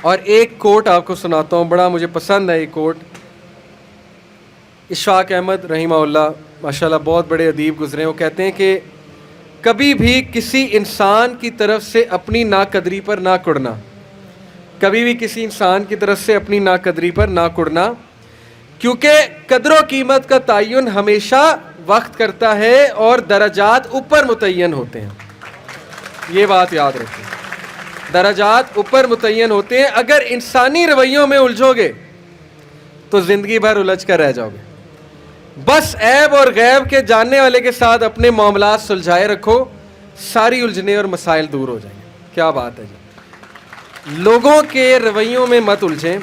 اور ایک کوٹ آپ کو سناتا ہوں، بڑا مجھے پسند ہے یہ کوٹ. اشفاق احمد رحمہ اللہ ماشاءاللہ بہت بڑے ادیب گزرے ہیں. وہ کہتے ہیں کہ کبھی بھی کسی انسان کی طرف سے اپنی ناقدری پر نہ کڑنا، کبھی بھی کسی انسان کی طرف سے اپنی ناقدری پر نہ کڑنا، کیونکہ قدر و قیمت کا تعین ہمیشہ وقت کرتا ہے اور درجات اوپر متعین ہوتے ہیں. یہ بات یاد رکھیں، درجات اوپر متعین ہوتے ہیں. اگر انسانی رویوں میں الجھو گے تو زندگی بھر الجھ کر رہ جاؤ گے. بس عیب اور غیب کے جاننے والے کے ساتھ اپنے معاملات سلجھائے رکھو، ساری الجھنے اور مسائل دور ہو جائیں گے. کیا بات ہے جی. لوگوں کے رویوں میں مت الجھیں،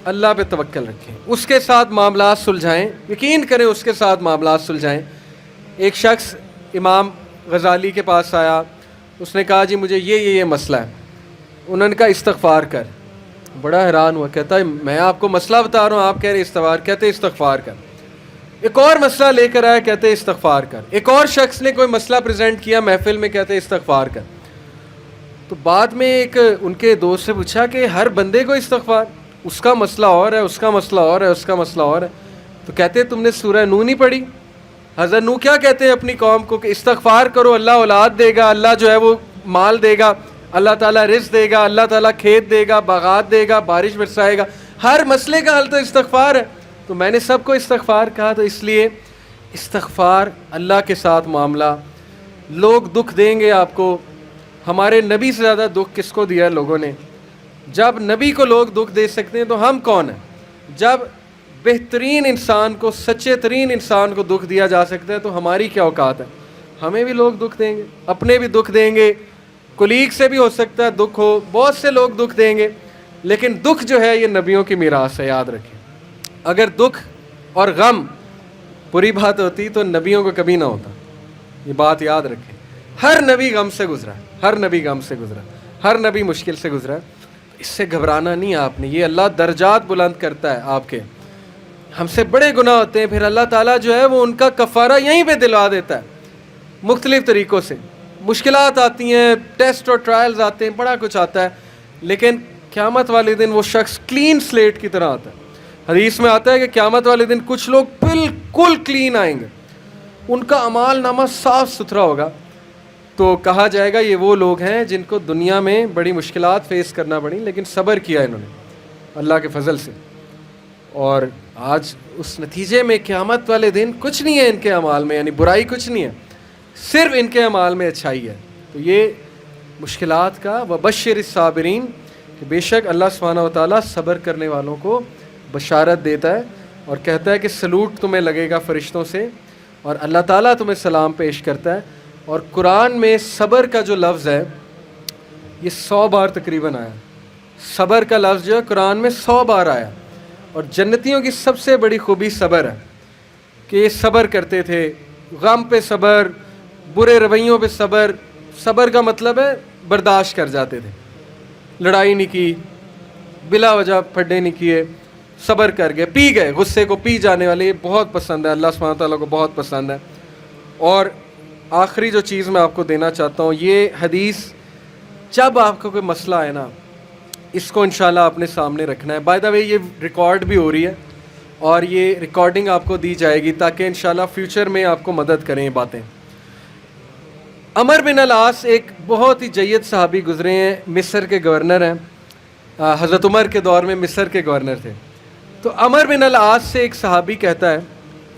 اللہ پہ توکل رکھیں، اس کے ساتھ معاملات سلجھائیں، یقین کریں اس کے ساتھ معاملات سلجھائیں. ایک شخص امام غزالی کے پاس آیا، اس نے کہا جی مجھے یہ مسئلہ ہے. انہوں نے کہا استغفار کر. بڑا حیران ہوا، کہتا ہے میں آپ کو مسئلہ بتا رہا ہوں، آپ کہہ رہے استغفار. کہتے استغفار کر. ایک اور مسئلہ لے کر آیا، کہتے استغفار کر. ایک اور شخص نے کوئی مسئلہ پریزنٹ کیا محفل میں، کہتے استغفار کر. تو بعد میں ایک ان کے دوست سے پوچھا کہ ہر بندے کو استغفار، اس کا مسئلہ اور ہے، اس کا مسئلہ اور ہے، اس کا مسئلہ اور ہے. تو کہتے تم نے سورہ نوح نہیں پڑھی؟ حضرت نوح کیا کہتے ہیں اپنی قوم کو کہ استغفار کرو، اللہ اولاد دے گا، اللہ جو ہے وہ مال دے گا، اللہ تعالیٰ رزق دے گا، اللہ تعالیٰ کھیت دے گا، باغات دے گا، بارش برسائے گا. ہر مسئلے کا حل تو استغفار ہے. تو میں نے سب کو استغفار کہا. تو اس لیے استغفار، اللہ کے ساتھ معاملہ. لوگ دکھ دیں گے آپ کو. ہمارے نبی سے زیادہ دکھ کس کو دیا ہے لوگوں نے؟ جب نبی کو لوگ دکھ دے سکتے ہیں تو ہم کون ہیں؟ جب بہترین انسان کو، سچے ترین انسان کو دکھ دیا جا سکتا ہے تو ہماری کیا اوقات ہے؟ ہمیں بھی لوگ دکھ دیں گے، اپنے بھی دکھ دیں گے، کولیگ سے بھی ہو سکتا ہے دکھ ہو، بہت سے لوگ دکھ دیں گے. لیکن دکھ جو ہے یہ نبیوں کی میراث ہے، یاد رکھیں. اگر دکھ اور غم بری بات ہوتی تو نبیوں کو کبھی نہ ہوتا. یہ بات یاد رکھیں. ہر نبی غم سے گزرا ہے، ہر نبی غم سے گزرا، ہر نبی مشکل سے گزرا. اس سے گھبرانا نہیں آپ نے. یہ اللہ درجات بلند کرتا ہے آپ کے. ہم سے بڑے گناہ ہوتے ہیں، پھر اللہ تعالیٰ جو ہے وہ ان کا کفارہ یہیں پہ دلوا دیتا ہے مختلف طریقوں سے. مشکلات آتی ہیں، ٹیسٹ اور ٹرائلز آتے ہیں، بڑا کچھ آتا ہے، لیکن قیامت والے دن وہ شخص کلین سلیٹ کی طرح آتا ہے. حدیث میں آتا ہے کہ قیامت والے دن کچھ لوگ بالکل کلین آئیں گے، ان کا اعمال نامہ صاف ستھرا ہوگا. تو کہا جائے گا یہ وہ لوگ ہیں جن کو دنیا میں بڑی مشکلات فیس کرنا پڑی لیکن صبر کیا انہوں نے اللہ کے فضل سے. اور آج اس نتیجے میں قیامت والے دن کچھ نہیں ہے ان کے اعمال میں، یعنی برائی کچھ نہیں ہے، صرف ان کے اعمال میں اچھائی ہے. تو یہ مشکلات کا وبشر الصابرین، کہ بے شک اللہ سبحانہ و تعالیٰ صبر کرنے والوں کو بشارت دیتا ہے اور کہتا ہے کہ سلوٹ تمہیں لگے گا فرشتوں سے، اور اللہ تعالیٰ تمہیں سلام پیش کرتا ہے. اور قرآن میں صبر کا جو لفظ ہے یہ 100 بار تقریباً آیا. صبر کا لفظ جو ہے قرآن میں 100 بار آیا. اور جنتیوں کی سب سے بڑی خوبی صبر ہے کہ یہ صبر کرتے تھے. غم پہ صبر، برے رویوں پہ صبر. صبر کا مطلب ہے برداشت کر جاتے تھے، لڑائی نہیں کی، بلا وجہ پھڈے نہیں کیے، صبر کر گئے، پی گئے، غصے کو پی جانے والے. یہ بہت پسند ہے، اللہ سبحانہ تعالیٰ کو بہت پسند ہے. اور آخری جو چیز میں آپ کو دینا چاہتا ہوں، یہ حدیث جب آپ کو کوئی مسئلہ ہے نا، اس کو انشاءاللہ اپنے سامنے رکھنا ہے. بائی دا وے یہ ریکارڈ بھی ہو رہی ہے اور یہ ریکارڈنگ آپ کو دی جائے گی تاکہ انشاءاللہ فیوچر میں آپ کو مدد کریں یہ باتیں. عمر بن العاص ایک بہت ہی جید صحابی گزرے ہیں، مصر کے گورنر ہیں. حضرت عمر کے دور میں مصر کے گورنر تھے. تو عمر بن العاص سے ایک صحابی کہتا ہے،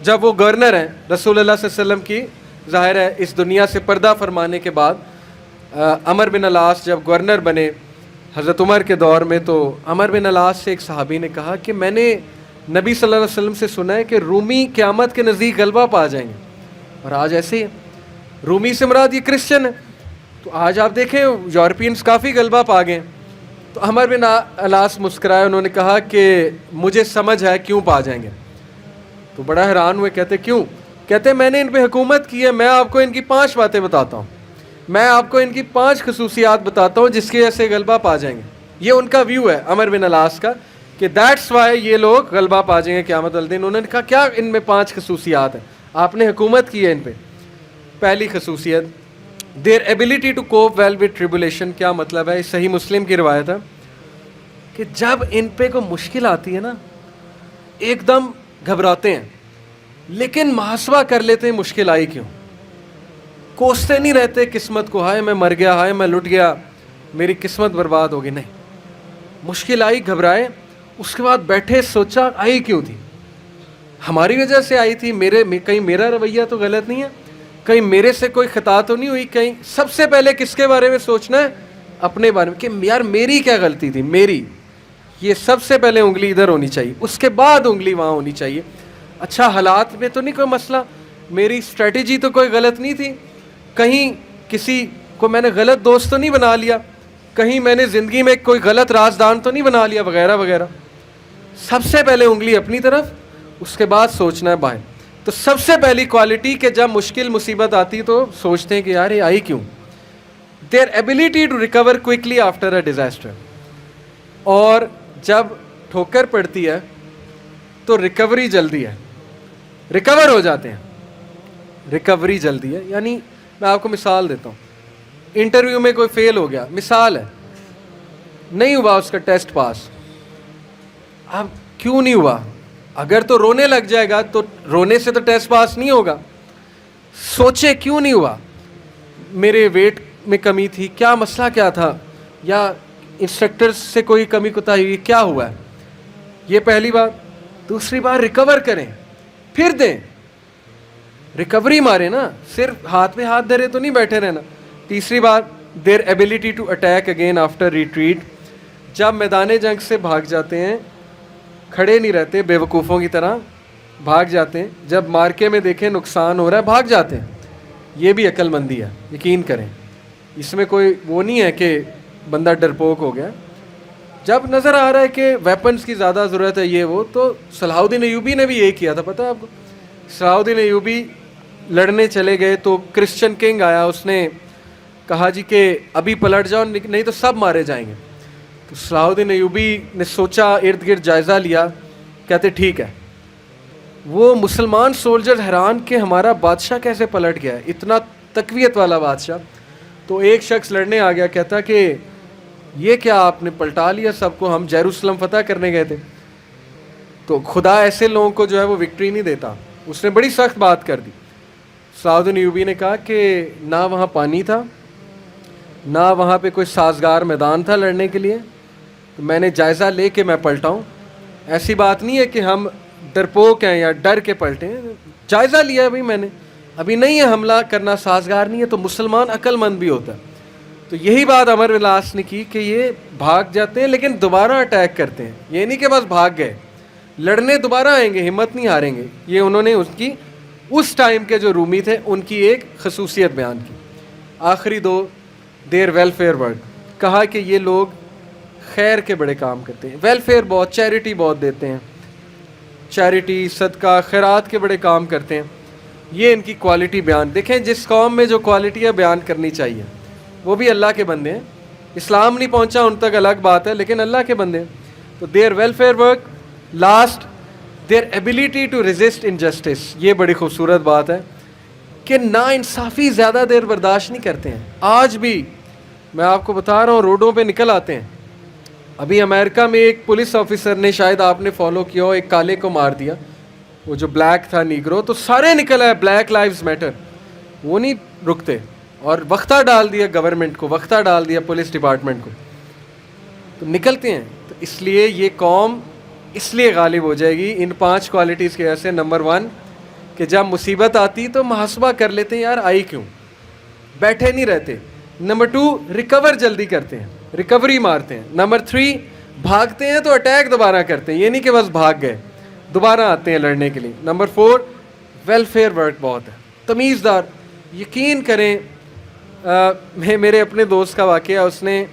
جب وہ گورنر ہیں رسول اللہ صلی اللہ علیہ وسلم کی، ظاہر ہے اس دنیا سے پردہ فرمانے کے بعد عمر بن العاص جب گورنر بنے حضرت عمر کے دور میں، تو عمر بن العاص سے ایک صحابی نے کہا کہ میں نے نبی صلی اللہ علیہ وسلم سے سنا ہے کہ رومی قیامت کے نزدیک غلبہ پا جائیں گے. اور آج ایسے ہی ہے. رومی سے مراد یہ کرسچن ہے. تو آج آپ دیکھیں یورپینس کافی غلبہ پا گئے. تو عمر بن العاص مسکرائے، انہوں نے کہا کہ مجھے سمجھ ہے کیوں پا جائیں گے. تو بڑا حیران ہوئے، کہتے کیوں؟ کہتے میں نے ان پہ حکومت کی ہے، میں آپ کو ان کی 5 باتیں بتاتا ہوں، میں آپ کو ان کی 5 خصوصیات بتاتا ہوں جس کی وجہ سے غلبہ پا جائیں گے. یہ ان کا ویو ہے عمر بن العاص کا کہ دیٹس وائی یہ لوگ غلبہ پا جائیں گے قیامت والے دن. انہوں نے کہا کیا ان میں 5 خصوصیات ہیں؟ آپ نے حکومت کی ہے ان پہ. پہلی خصوصیت their ability to cope well with tribulation. کیا مطلب ہے؟ صحیح مسلم کی روایت ہے. کہ جب ان پہ کوئی مشکل آتی ہے نا ایک دم گھبراتے ہیں, لیکن محاسبہ کر لیتے ہیں مشکل آئی کیوں. کوستے نہیں رہتے قسمت کو, ہائے میں مر گیا, ہائے میں لٹ گیا, میری قسمت برباد ہو گئی. نہیں, مشکل آئی گھبرائے, اس کے بعد بیٹھے سوچا آئی کیوں تھی, ہماری وجہ سے آئی تھی, کہیں میرا رویہ تو غلط نہیں ہے, کہیں میرے سے کوئی خطا تو نہیں ہوئی, کہیں سب سے پہلے کس کے بارے میں سوچنا ہے, اپنے بارے میں, کہ یار میری کیا غلطی تھی, میری. یہ سب سے پہلے انگلی ادھر ہونی چاہیے, اس کے بعد انگلی وہاں ہونی چاہیے. اچھا حالات میں تو نہیں کوئی مسئلہ, میری اسٹریٹجی تو کوئی غلط نہیں تھی, کہیں کسی کو میں نے غلط دوست تو نہیں بنا لیا, کہیں میں نے زندگی میں کوئی غلط رازدان تو نہیں بنا لیا, وغیرہ وغیرہ. سب سے پہلے انگلی اپنی طرف, اس کے بعد سوچنا ہے باہر. تو سب سے پہلی کوالٹی کہ جب مشکل مصیبت آتی تو سوچتے ہیں کہ یار یہ آئی کیوں. Their ability to recover quickly after a disaster. اور جب ٹھوکر پڑتی ہے تو ریکوری جلدی ہے, ریکور ہو جاتے ہیں, ریکوری جلدی ہے. یعنی میں آپ کو مثال دیتا ہوں, انٹرویو میں کوئی فیل ہو گیا, مثال ہے, نہیں ہوا اس کا ٹیسٹ پاس. اب کیوں نہیں ہوا, اگر تو رونے لگ جائے گا تو رونے سے تو ٹیسٹ پاس نہیں ہوگا. سوچے کیوں نہیں ہوا, میرے ویٹ میں کمی تھی, کیا مسئلہ کیا تھا, یا انسٹرکٹر سے کوئی کمی کوتاہی ہوئی, کیا ہوا ہے. یہ پہلی بات. دوسری بات, ریکور کریں, پھر دیں, ریکوری مارے نا, صرف ہاتھ میں ہاتھ دھرے تو نہیں بیٹھے رہنا. تیسری بات, their ability to attack again after retreat. جب میدان جنگ سے بھاگ جاتے ہیں, کھڑے نہیں رہتے بے وقوفوں کی طرح, بھاگ جاتے ہیں. جب مارکے میں دیکھیں نقصان ہو رہا ہے بھاگ جاتے ہیں. یہ بھی عقل مندی ہے, یقین کریں, اس میں کوئی وہ نہیں ہے کہ بندہ ڈرپوک ہو گیا. جب نظر آ رہا ہے کہ ویپنز کی زیادہ ضرورت ہے یہ وہ, تو صلاح الدین ایوبی نے بھی یہی کیا تھا, پتہ ہے آپ کو. صلاح الدین ایوبی لڑنے چلے گئے تو کرسچن کنگ آیا, اس نے کہا جی کہ ابھی پلٹ جاؤ نہیں تو سب مارے جائیں گے. تو صلاح الدین ایوبی نے سوچا, ارد گرد جائزہ لیا, کہتے ٹھیک ہے. وہ مسلمان سولجر حیران کہ ہمارا بادشاہ کیسے پلٹ گیا ہے, اتنا تقویت والا بادشاہ. تو ایک شخص لڑنے آ گیا, کہتا کہ یہ کیا آپ نے پلٹا لیا سب کو, ہم یروشلم فتح کرنے گئے تھے. تو خدا ایسے لوگوں کو جو ہے وہ وکٹری نہیں دیتا. اس نے بڑی سخت بات کر دی. صلاح الدین ایوبی نے کہا کہ نہ وہاں پانی تھا, نہ وہاں پہ کوئی سازگار میدان تھا لڑنے کے لیے, تو میں نے جائزہ لے کے میں پلٹاؤں. ایسی بات نہیں ہے کہ ہم ڈرپوک ہیں یا ڈر کے پلٹے ہیں, جائزہ لیا ہے بھائی میں نے, ابھی نہیں ہے حملہ کرنا سازگار نہیں ہے. تو مسلمان عقل مند بھی ہوتا ہے. تو یہی بات عمر بن العاص نے کی کہ یہ بھاگ جاتے ہیں لیکن دوبارہ اٹیک کرتے ہیں. یہ نہیں کہ بس بھاگ گئے, لڑنے دوبارہ آئیں گے, ہمت نہیں ہاریں گے. یہ انہوں نے اس ٹائم کے جو رومی تھے ان کی ایک خصوصیت بیان کی. آخری دو, دیر ویلفیئر ورک. کہا کہ یہ لوگ خیر کے بڑے کام کرتے ہیں, ویلفیئر بہت, چیریٹی بہت دیتے ہیں, چیریٹی صدقہ خیرات کے بڑے کام کرتے ہیں. یہ ان کی کوالٹی بیان. دیکھیں جس قوم میں جو کوالٹی ہے بیان کرنی چاہیے, وہ بھی اللہ کے بندے ہیں. اسلام نہیں پہنچا ان تک الگ بات ہے, لیکن اللہ کے بندے ہیں. تو their welfare work. Last, their ability to resist injustice. یہ بڑی خوبصورت بات ہے کہ نا انصافی زیادہ دیر برداشت نہیں کرتے ہیں. آج بھی میں آپ کو بتا رہا ہوں, روڈوں پہ نکل آتے ہیں. ابھی امریکہ میں ایک پولیس آفیسر نے, شاید آپ نے فالو کیا ہو, ایک کالے کو مار دیا, وہ جو بلیک تھا نیگرو, تو سارے نکل آئے بلیک لائیوز میٹر. وہ نہیں رکتے, اور وقتہ ڈال دیا گورنمنٹ کو, وقتہ ڈال دیا پولیس ڈپارٹمنٹ کو, تو نکلتے ہیں. تو اس لیے یہ قوم اس لیے غالب ہو جائے گی ان 5 کوالٹیز کی وجہ سے. نمبر 1 کہ جب مصیبت آتی تو محاسبہ کر لیتے ہیں, یار آئی کیوں, بیٹھے نہیں رہتے. نمبر 2 ریکور جلدی کرتے ہیں, ریکوری مارتے ہیں. نمبر 3 بھاگتے ہیں تو اٹیک دوبارہ کرتے ہیں, یہ نہیں کہ بس بھاگ گئے, دوبارہ آتے ہیں لڑنے کے لیے. نمبر 4 ویلفیئر ورک بہت ہے, تمیزدار. یقین کریں, میرے اپنے دوست کا واقعہ, اس نے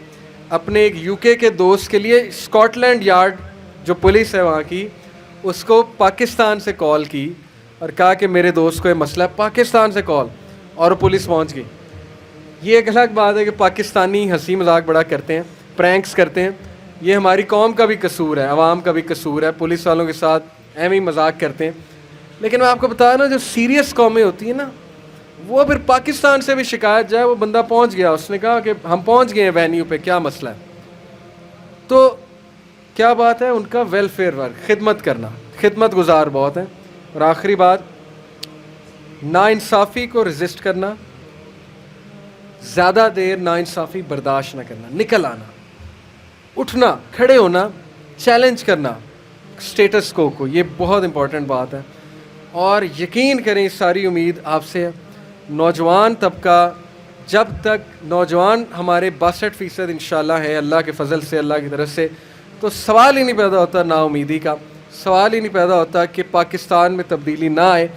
اپنے ایک یو کے دوست کے لیے اسکاٹ لینڈ یارڈ جو پولیس ہے وہاں کی, اس کو پاکستان سے کال کی اور کہا کہ میرے دوست کو یہ مسئلہ ہے. پاکستان سے کال, اور پولیس پہنچ گئی. یہ ایک الگ بات ہے کہ پاکستانی ہنسی مذاق بڑا کرتے ہیں, پرینکس کرتے ہیں. یہ ہماری قوم کا بھی قصور ہے, عوام کا بھی قصور ہے, پولیس والوں کے ساتھ ایم ہی مذاق کرتے ہیں. لیکن میں آپ کو بتا رہا ہوں, جو سیریس قومیں ہوتی ہیں نا, وہ پھر پاکستان سے بھی شکایت جائے, وہ بندہ پہنچ گیا, اس نے کہا کہ ہم پہنچ گئے ہیں وینیو پہ, کیا مسئلہ ہے. تو کیا بات ہے ان کا ویلفیئر ورک, خدمت کرنا, خدمت گزار بہت ہیں. اور آخری بات, ناانصافی کو رزسٹ کرنا, زیادہ دیر ناانصافی برداشت نہ کرنا, نکل آنا, اٹھنا, کھڑے ہونا, چیلنج کرنا اسٹیٹس کو, یہ بہت امپورٹنٹ بات ہے. اور یقین کریں اس ساری امید آپ سے ہے. نوجوان طبقہ, جب تک نوجوان ہمارے 62% انشاءاللہ ہے اللہ کے فضل سے, اللہ کی طرف سے, تو سوال ہی نہیں پیدا ہوتا نا امیدی کا, سوال ہی نہیں پیدا ہوتا کہ پاکستان میں تبدیلی نہ آئے.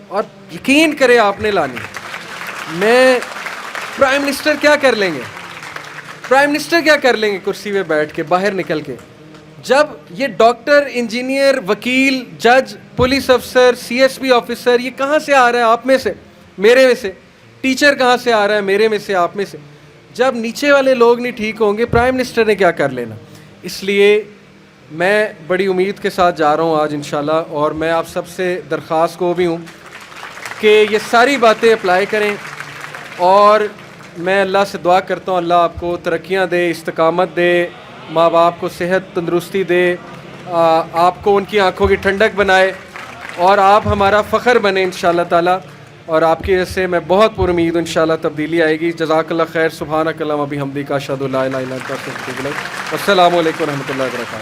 اور یقین کریں آپ نے لانی. میں پرائم منسٹر کیا کر لیں گے, پرائم منسٹر کیا کر لیں گے کرسی پہ بیٹھ کے باہر نکل کے, جب یہ ڈاکٹر, انجینئر, وکیل, جج, پولیس افسر, سی ایس پی آفیسر, یہ کہاں سے آ رہا ہے آپ میں سے, میرے میں سے. ٹیچر کہاں سے آ رہا ہے, میرے میں سے, آپ میں سے. جب نیچے والے لوگ نہیں ٹھیک ہوں گے, پرائم منسٹر نے کیا کر لینا. اس لیے میں بڑی امید کے ساتھ جا رہا ہوں آج انشاءاللہ. اور میں آپ سب سے درخواست کو بھی ہوں کہ یہ ساری باتیں اپلائی کریں. اور میں اللہ سے دعا کرتا ہوں اللہ آپ کو ترقیاں دے, استقامت دے, ماں باپ کو صحت تندرستی دے, آپ کو ان کی آنکھوں کی ٹھنڈک بنائے, اور آپ ہمارا فخر بنے انشاءاللہ تعالی. اور آپ کی وجہ سے میں بہت پر امید ہوں انشاءاللہ تبدیلی آئے گی. جزاک اللہ خیر. سبحانک اللہم و بحمدک, اشہد ان لا الہ الا انت, استغفرک و اتوب الیک. السلام علیکم و رحمۃ اللہ وبرکاتہ.